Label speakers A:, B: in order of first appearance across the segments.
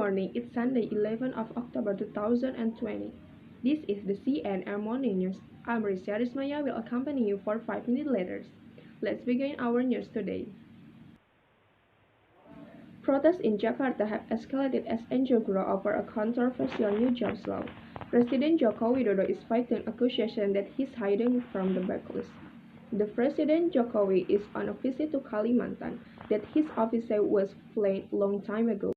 A: morning, it's Sunday, 11th of October 2020. This is the CNR Morning News. I'm Risya Rismaya will accompany you for 5 minutes later. Let's begin our news today. Protests in Jakarta have escalated as NGOs grow over a controversial new jobs law. President Joko Widodo is fighting accusations that he's hiding from the backlist. The President Jokowi is on a visit to Kalimantan that his office was planned long time ago.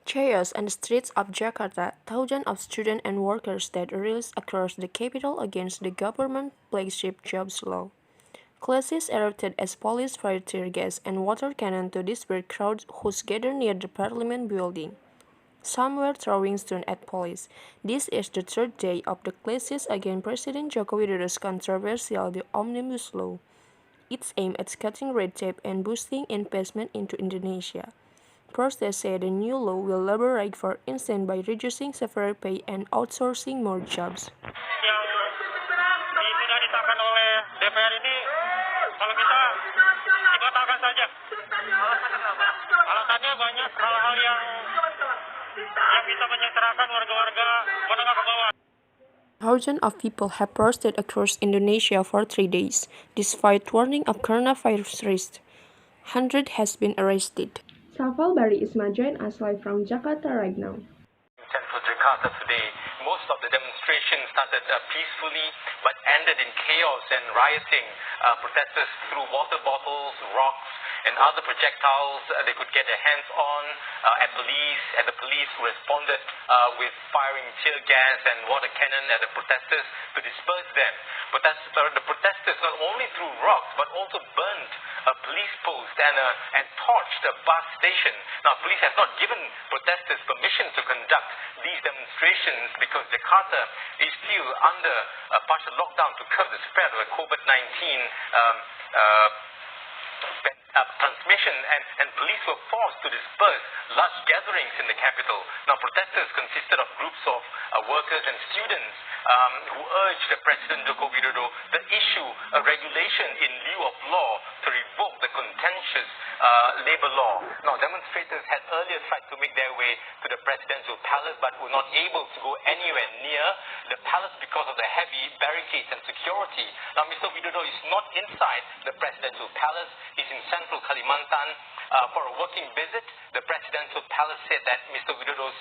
A: Chaos on the streets of Jakarta, thousands of students and workers that rallied across the capital against the government flagship jobs law. Clashes erupted as police fired tear gas and water cannon to disperse crowds who gathered near the parliament building. Some were throwing stones at police. This is the third day of the clashes against President Joko Widodo's controversial the Omnibus Law. It's aimed at cutting red tape and boosting investment into Indonesia. Protesters say the new law will liberate, for instance, by reducing severance pay and outsourcing more jobs.
B: Yang sudah disahkan oleh DPR ini, kalau kita batalkan saja. Alasannya banyak hal-hal yang bisa menyengsarakan warga-warga menengah ke bawah.
A: Thousands of people have protested across Indonesia for 3 days, despite warning of coronavirus risk. Hundreds has been arrested. Safal Bari Isma join us live from Jakarta right now.
C: In central Jakarta today, most of the demonstrations started peacefully but ended in chaos and rioting. Protesters threw water bottles, rocks, and other projectiles they could get their hands on at police, and the police responded with firing tear gas and water cannon at the protesters to disperse them. The protesters not only threw rocks but also burned a police post and torched a bus station. Now, police has not given protesters permission to conduct these demonstrations because Jakarta is still under a partial lockdown to curb the spread of the COVID-19 transmission, and police were forced to disperse large gatherings in the capital. Now, protesters consisted of groups of workers and students who urged the President Joko Widodo to issue a regulation in lieu of law to revoke the contentious labor law. Now, demonstrators had earlier tried to make their way to the presidential palace but were not able to go anywhere near the palace because of the heavy barricades and security. Now, Mr. Widodo is not inside the presidential palace. He's in central Kalimantan for a working visit. The presidential palace said that Mr. Widodo's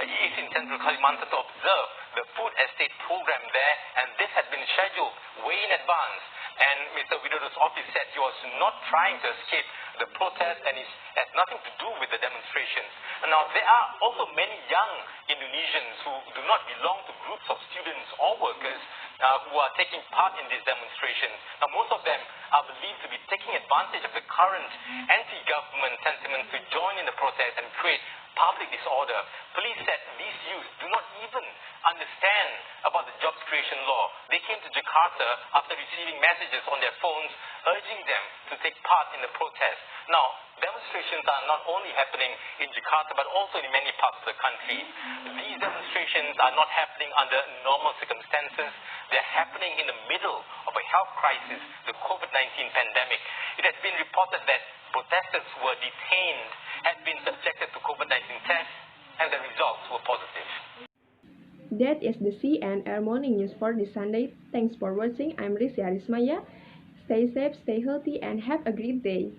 C: is in central Kalimantan to observe the food estate program there, and this had been scheduled way in advance. And Mr. Widodo's office said he was not trying to escape the protest and it has nothing to do with the demonstrations. And now, there are also many young Indonesians who do not belong to groups of students or workers who are taking part in these demonstrations. Now, most of them are believed to be taking advantage of the current anti-government sentiment to join in the protest and create public disorder. Police said these youths do not even understand about the jobs creation law. They came to Jakarta after receiving messages on their phones urging them to take part in the protest. Now, demonstrations are not only happening in Jakarta but also in many parts of the country. These demonstrations are not happening under normal circumstances. They're happening in the middle of a health crisis, the COVID-19 pandemic. It has been reported that protesters who were detained had been subjected to COVID-19 tests and the results were positive.
A: That is the CNR Morning News for this Sunday. Thanks for watching. I'm Risya Rismaya. Stay safe, stay healthy, and have a great day.